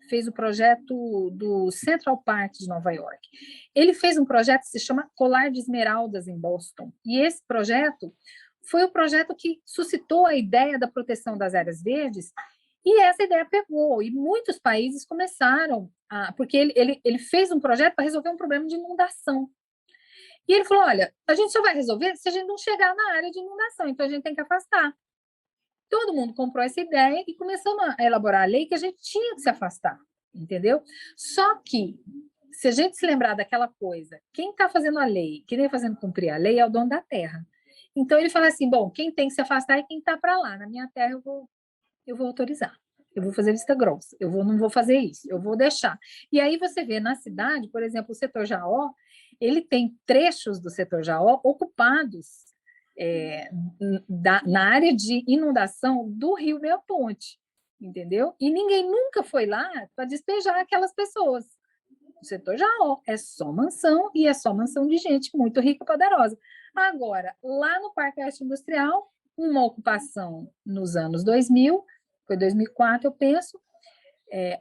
fez o projeto do Central Park de Nova York. Ele fez um projeto que se chama Colar de Esmeraldas em Boston, e esse projeto foi o projeto que suscitou a ideia da proteção das áreas verdes, e essa ideia pegou, e muitos países começaram porque ele fez um projeto para resolver um problema de inundação. E ele falou, olha, a gente só vai resolver se a gente não chegar na área de inundação, então a gente tem que afastar. Todo mundo comprou essa ideia e começamos a elaborar a lei que a gente tinha que se afastar, entendeu? Só que, se a gente se lembrar daquela coisa, quem está fazendo a lei, quem está fazendo cumprir a lei é o dono da terra. Então, ele fala assim, bom, quem tem que se afastar é quem está para lá. Na minha terra, eu vou autorizar. Eu vou fazer vista grossa. Não vou fazer isso. Eu vou deixar. E aí você vê na cidade, por exemplo, o setor Jaó, ele tem trechos do setor Jaó ocupados na área de inundação do Rio Meia Ponte, entendeu? E ninguém nunca foi lá para despejar aquelas pessoas. O setor Jaó é só mansão, e é só mansão de gente muito rica e poderosa. Agora, lá no Parque Oeste Industrial, uma ocupação nos anos 2000, foi 2004, eu penso,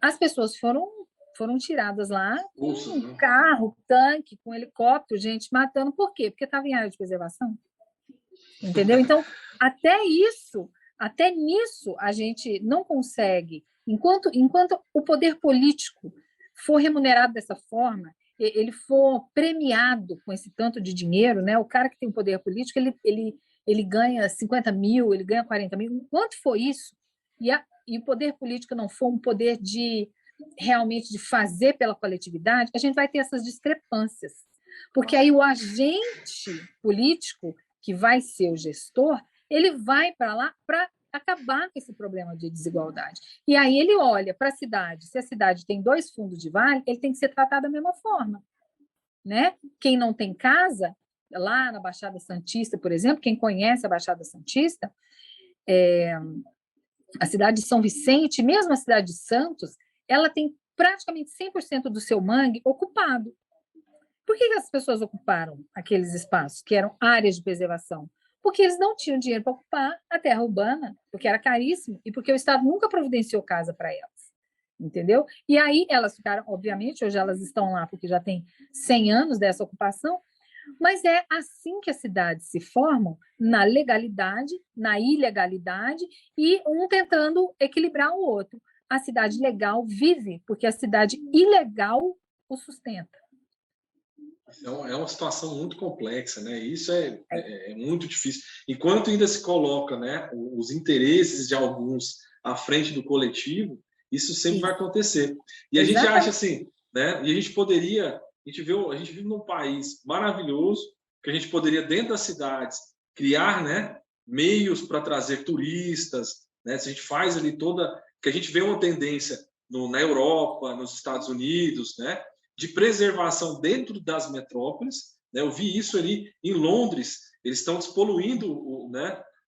as pessoas foram tiradas lá com carro, tanque, com helicóptero, gente matando. Por quê? Porque estava em área de preservação. Entendeu? Então, até nisso, a gente não consegue, enquanto o poder político for remunerado dessa forma, ele for premiado com esse tanto de dinheiro, né? O cara que tem poder político, ele ganha 50 mil, ele ganha 40 mil, enquanto for isso, e o poder político não for um poder realmente de fazer pela coletividade, a gente vai ter essas discrepâncias. Porque aí o agente político, que vai ser o gestor, ele vai para lá para acabar com esse problema de desigualdade. E aí ele olha para a cidade, se a cidade tem 2 fundos de vale, ele tem que ser tratado da mesma forma, né? Quem não tem casa, lá na Baixada Santista, por exemplo, quem conhece a Baixada Santista, a cidade de São Vicente, mesmo a cidade de Santos, ela tem praticamente 100% do seu mangue ocupado. Por que as pessoas ocuparam aqueles espaços, que eram áreas de preservação? Porque eles não tinham dinheiro para ocupar a terra urbana, porque era caríssimo, e porque o Estado nunca providenciou casa para elas, entendeu? E aí elas ficaram, obviamente, hoje elas estão lá porque já tem 100 anos dessa ocupação, mas é assim que as cidades se formam, na legalidade, na ilegalidade, e um tentando equilibrar o outro. A cidade legal vive porque a cidade ilegal o sustenta. Então, é uma situação muito complexa, né? Isso é muito difícil. Enquanto ainda se coloca, né, os interesses de alguns à frente do coletivo, isso sempre vai acontecer. E a gente acha assim, né? E a gente vive num país maravilhoso, que a gente poderia, dentro das cidades, criar, né, meios para trazer turistas, né? Se a gente faz ali que a gente vê uma tendência na Europa, nos Estados Unidos, né, de preservação dentro das metrópoles, né? Eu vi isso ali em Londres, eles estão despoluindo,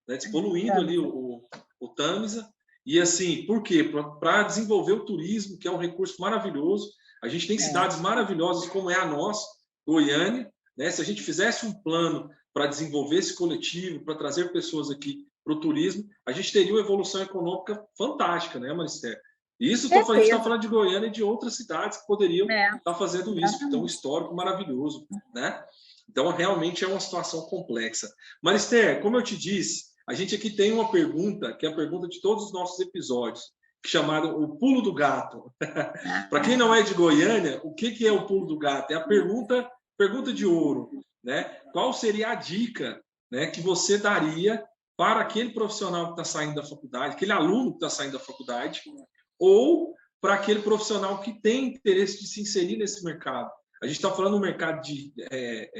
despoluindo ali o Tâmisa, e assim, por quê? Para desenvolver o turismo, que é um recurso maravilhoso. A gente tem cidades maravilhosas, como é a nossa, Goiânia, né? Se a gente fizesse um plano para desenvolver esse coletivo, para trazer pessoas aqui para o turismo, a gente teria uma evolução econômica fantástica, né, Maricela? Isso, a gente está falando de Goiânia e de outras cidades que poderiam estar fazendo isso, que tem um histórico maravilhoso, né? Então, realmente é uma situação complexa. Marister, como eu te disse, a gente aqui tem uma pergunta, que é a pergunta de todos os nossos episódios, chamada o pulo do gato. Para quem não é de Goiânia, o que é o pulo do gato? É a pergunta de ouro, né? Qual seria a dica, né, que você daria para aquele profissional que está saindo da faculdade, aquele aluno que está saindo da faculdade, ou para aquele profissional que tem interesse de se inserir nesse mercado? A gente está falando do mercado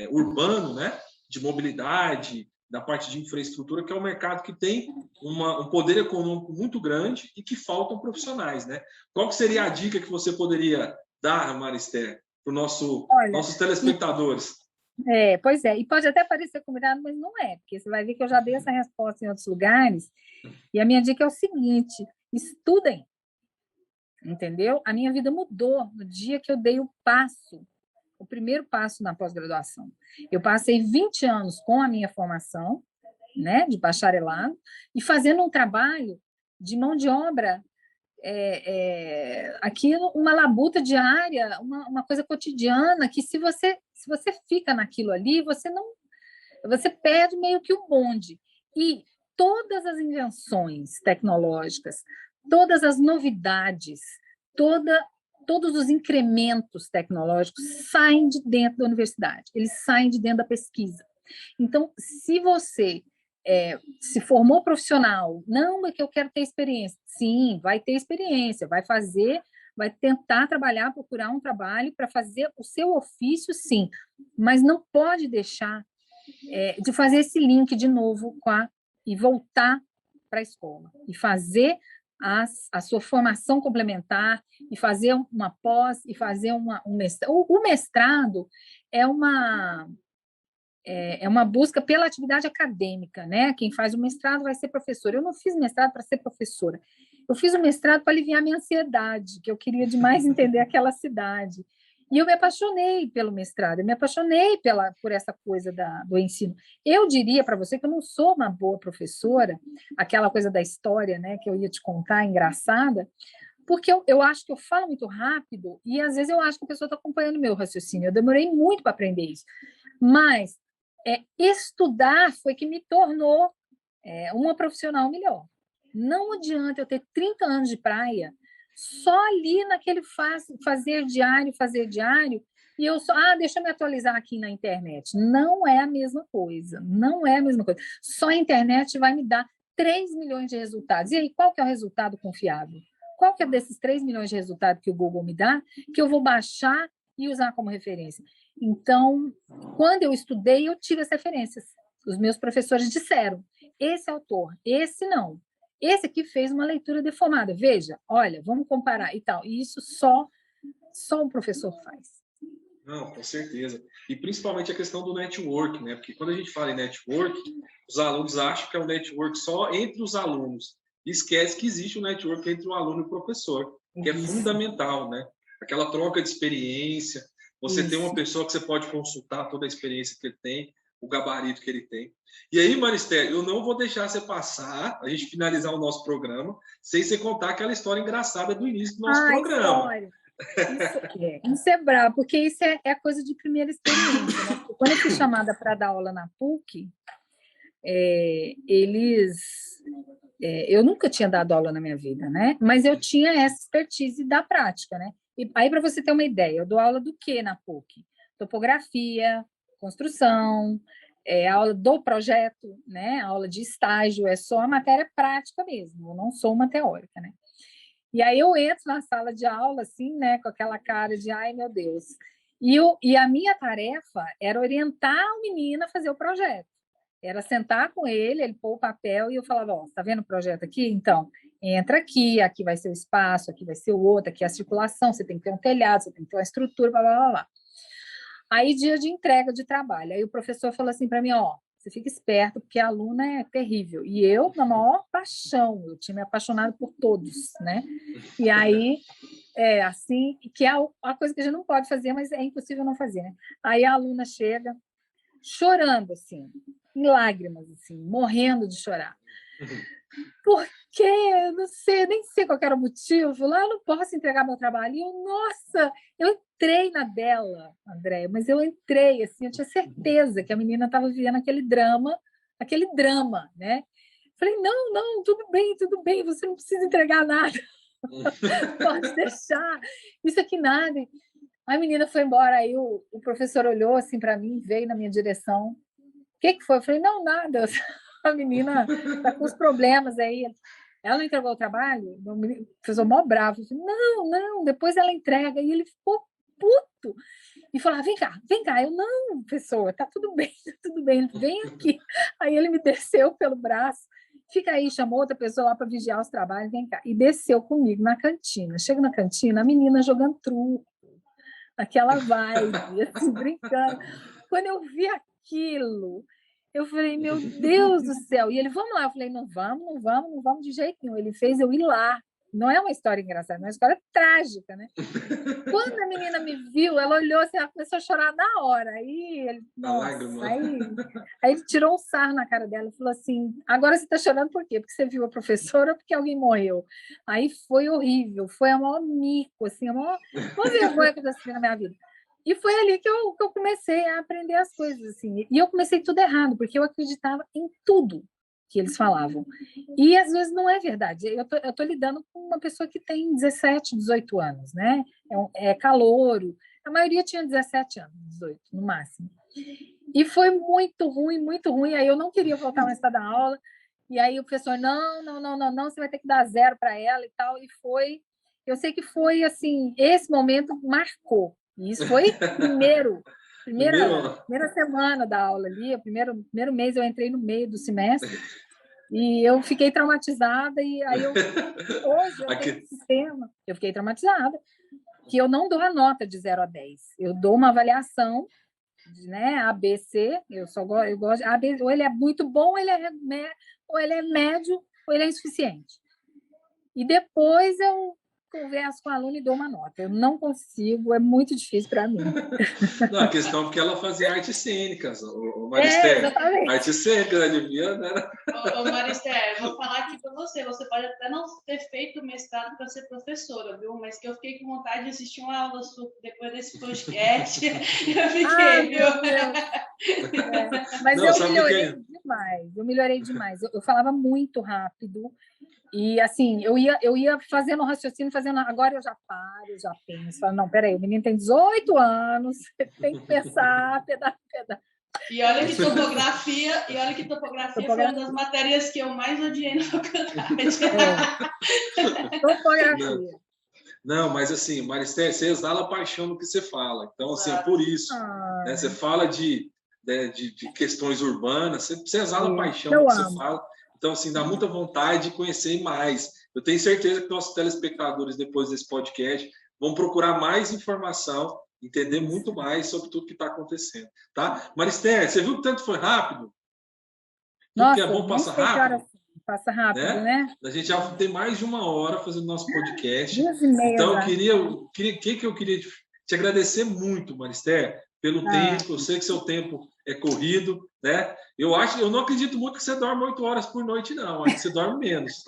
urbano, né, de mobilidade, da parte de infraestrutura, que é um mercado que tem um poder econômico muito grande e que faltam profissionais, né? Qual que seria a dica que você poderia dar, Marister, para os Olha, nossos telespectadores? Pois é, e pode até parecer combinado, mas não é, porque você vai ver que eu já dei essa resposta em outros lugares, e a minha dica é o seguinte: estudem, entendeu? A minha vida mudou no dia que eu dei o primeiro passo na pós-graduação. Eu passei 20 anos com a minha formação, né, de bacharelado, e fazendo um trabalho de mão de obra, aquilo, uma labuta diária, uma coisa cotidiana, que se você fica naquilo ali, você perde meio que o bonde. E todas as invenções tecnológicas, todas as novidades, todos os incrementos tecnológicos saem de dentro da universidade, eles saem de dentro da pesquisa. Então, se você se formou profissional, não é que eu quero ter experiência. Sim, vai ter experiência, vai tentar trabalhar, procurar um trabalho para fazer o seu ofício, sim, mas não pode deixar de fazer esse link de novo e voltar para a escola e fazer a sua formação complementar e fazer uma pós e fazer um mestrado. O mestrado é uma busca pela atividade acadêmica, né? Quem faz o mestrado vai ser professor. Eu não fiz mestrado para ser professora. Eu fiz o mestrado para aliviar minha ansiedade, que eu queria demais entender aquela cidade. E eu me apaixonei pelo mestrado, eu me apaixonei por essa coisa do ensino. Eu diria para você que eu não sou uma boa professora, aquela coisa da história, né, que eu ia te contar, engraçada, porque eu acho que eu falo muito rápido e, às vezes, eu acho que a pessoa está acompanhando o meu raciocínio. Eu demorei muito para aprender isso. Mas estudar foi que me tornou uma profissional melhor. Não adianta eu ter 30 anos de praia só ali naquele fazer diário, e eu só, deixa eu me atualizar aqui na internet. Não é a mesma coisa, não é a mesma coisa. Só a internet vai me dar 3 milhões de resultados. E aí, qual que é o resultado confiável? Qual que é desses 3 milhões de resultados que o Google me dá, que eu vou baixar e usar como referência? Então, quando eu estudei, eu tive as referências. Os meus professores disseram, esse autor, esse não. Esse aqui fez uma leitura deformada. Veja, olha, vamos comparar e tal. E isso só um professor faz. Não, com certeza. E principalmente a questão do network, né? Porque quando a gente fala em network, os alunos acham que é um network só entre os alunos. E esquece que existe um network entre o aluno e o professor, que é fundamental, né? Aquela troca de experiência, você tem uma pessoa que você pode consultar toda a experiência que ele tem, o gabarito que ele tem. E aí, Marister, eu não vou deixar você passar, a gente finalizar o nosso programa, sem você contar aquela história engraçada do início do nosso programa. História. Isso é brabo, porque isso é coisa de primeira experiência, né? Porque quando eu fui chamada para dar aula na PUC, eu nunca tinha dado aula na minha vida, né? Mas eu tinha essa expertise da prática, né? E aí, para você ter uma ideia, eu dou aula do quê na PUC? Topografia, construção, aula do projeto, né? Aula de estágio, é só a matéria prática mesmo, eu não sou uma teórica, né? E aí eu entro na sala de aula, assim, né, com aquela cara de, ai, meu Deus. E a minha tarefa era orientar o menino a fazer o projeto. Era sentar com ele pôr o papel e eu falava, tá vendo o projeto aqui? Então, entra aqui vai ser o espaço, aqui vai ser o outro, aqui é a circulação, você tem que ter um telhado, você tem que ter uma estrutura, blá, blá, blá, blá. Aí, dia de entrega de trabalho. Aí o professor falou assim para mim, você fica esperto, porque a aluna é terrível. E eu, na maior paixão, eu tinha me apaixonado por todos, né? E aí, assim, que é a coisa que a gente não pode fazer, mas é impossível não fazer, né? Aí a aluna chega chorando, assim, em lágrimas, assim, morrendo de chorar. Porque, não sei, nem sei qual era o motivo, lá eu não posso entregar meu trabalho. E eu entrei na dela, André, mas eu entrei, assim, eu tinha certeza que a menina estava vivendo aquele drama, né? Falei, não, tudo bem, você não precisa entregar nada, pode deixar, isso aqui nada. A menina foi embora, aí o professor olhou assim para mim, veio na minha direção. O que foi? Eu falei, não, nada, a menina está com os problemas aí. Ela não entregou o trabalho? O professor mó bravo. Eu falei, não, depois ela entrega. E ele ficou puto. E falou, vem cá. Eu, não, professor, tá tudo bem. Ele, vem aqui. Aí ele me desceu pelo braço. Fica aí, chamou outra pessoa lá para vigiar os trabalhos, vem cá. E desceu comigo na cantina. Chego na cantina, a menina jogando truco. aquela vibe, assim, brincando. Quando eu vi aquilo, eu falei, meu Deus do céu. E ele, vamos lá. Eu falei, não vamos de jeito nenhum. Ele fez eu ir lá. Não é uma história engraçada, é uma história trágica, né? Quando a menina me viu, ela olhou assim, ela começou a chorar na hora. Aí ele, nossa, aí ele tirou um sarro na cara dela e falou assim, agora você está chorando por quê? Porque você viu a professora ou porque alguém morreu? Aí foi horrível, foi a maior mico, assim, a maior vergonha que eu assisti na minha vida. E foi ali que eu comecei a aprender as coisas, assim. E eu comecei tudo errado, porque eu acreditava em tudo que eles falavam. E, às vezes, não é verdade. Eu tô lidando com uma pessoa que tem 17, 18 anos, né? É calouro. A maioria tinha 17 anos, 18, no máximo. E foi muito ruim. Aí eu não queria voltar mais para dar aula. E aí o professor, não, você vai ter que dar 0 para ela e tal. E foi... Eu sei que foi, assim, esse momento marcou. E isso foi primeira semana da aula ali, o primeiro mês eu entrei no meio do semestre e eu fiquei traumatizada e aí hoje eu tenho um sistema, eu fiquei traumatizada, que eu não dou a nota de 0 a 10, eu dou uma avaliação, né, A, B, C, eu gosto de A, B, ou ele é muito bom, ou ele é médio, ou ele é insuficiente. E depois eu converso com a aluna e dou uma nota. Eu não consigo, é muito difícil para mim. Não, a questão é porque ela fazia artes cênicas, o Maristé. Artes cênicas, devia, né? Ô, Maristé, vou falar aqui para você. Você pode até não ter feito mestrado para ser professora, viu? Mas que eu fiquei com vontade de assistir uma aula sua depois desse podcast. Eu fiquei, viu? Mas eu melhorei demais. Eu falava muito rápido. E, assim, eu ia fazendo raciocínio, agora eu já paro, já penso. Falo, não, peraí, o menino tem 18 anos, tem que pensar, pedal. E olha que topografia foi uma das matérias que eu mais odiei na faculdade. Topografia. Não, mas assim, Maristé, você exala a paixão no que você fala. Então, assim, é por isso. Né, você fala de questões urbanas, você exala a paixão no que você fala. Então, assim, dá muita vontade de conhecer mais. Eu tenho certeza que nossos telespectadores, depois desse podcast, vão procurar mais informação, entender muito mais sobre tudo que está acontecendo. Tá? Maristé, você viu que tanto foi rápido? Tudo que é bom passa rápido. Passa rápido, né? A gente já tem mais de 1 hora fazendo nosso podcast. 2h30, então, eu queria te agradecer muito, Maristé, pelo tempo. Eu sei que seu tempo é corrido, né? Eu não acredito muito que você dorme 8 horas por noite, não. Acho que você dorme menos.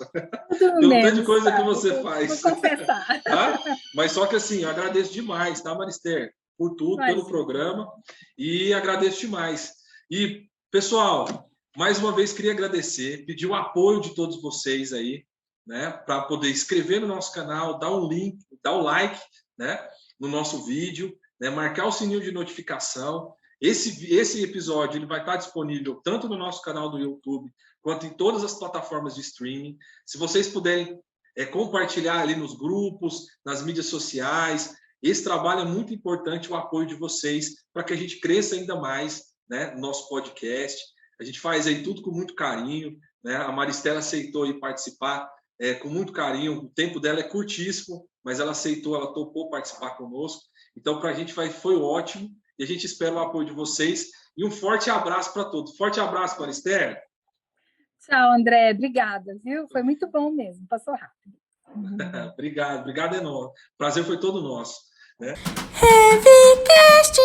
Pelo tanto de coisa que você faz. Vou confessar. Tá? Mas só que assim, eu agradeço demais, tá, Maristé? Por tudo, pelo programa. E agradeço demais. E, pessoal, mais uma vez queria agradecer, pedir o apoio de todos vocês aí, né? Para poder inscrever no nosso canal, dar um link, dar o like, né? No nosso vídeo, né? Marcar o sininho de notificação. Esse episódio ele vai estar disponível tanto no nosso canal do YouTube quanto em todas as plataformas de streaming. Se vocês puderem compartilhar ali nos grupos, nas mídias sociais, esse trabalho é muito importante, o apoio de vocês, para que a gente cresça ainda mais, né, no nosso podcast. A gente faz aí tudo com muito carinho, né? A Maristela aceitou aí participar com muito carinho. O tempo dela é curtíssimo, mas ela aceitou, ela topou participar conosco. Então, para a gente foi ótimo. E a gente espera o apoio de vocês. E um forte abraço para todos. Forte abraço, Maristé. Tchau, André. Obrigada, viu? Foi muito bom mesmo. Passou rápido. Obrigado enorme. O prazer foi todo nosso. Né? Revicast.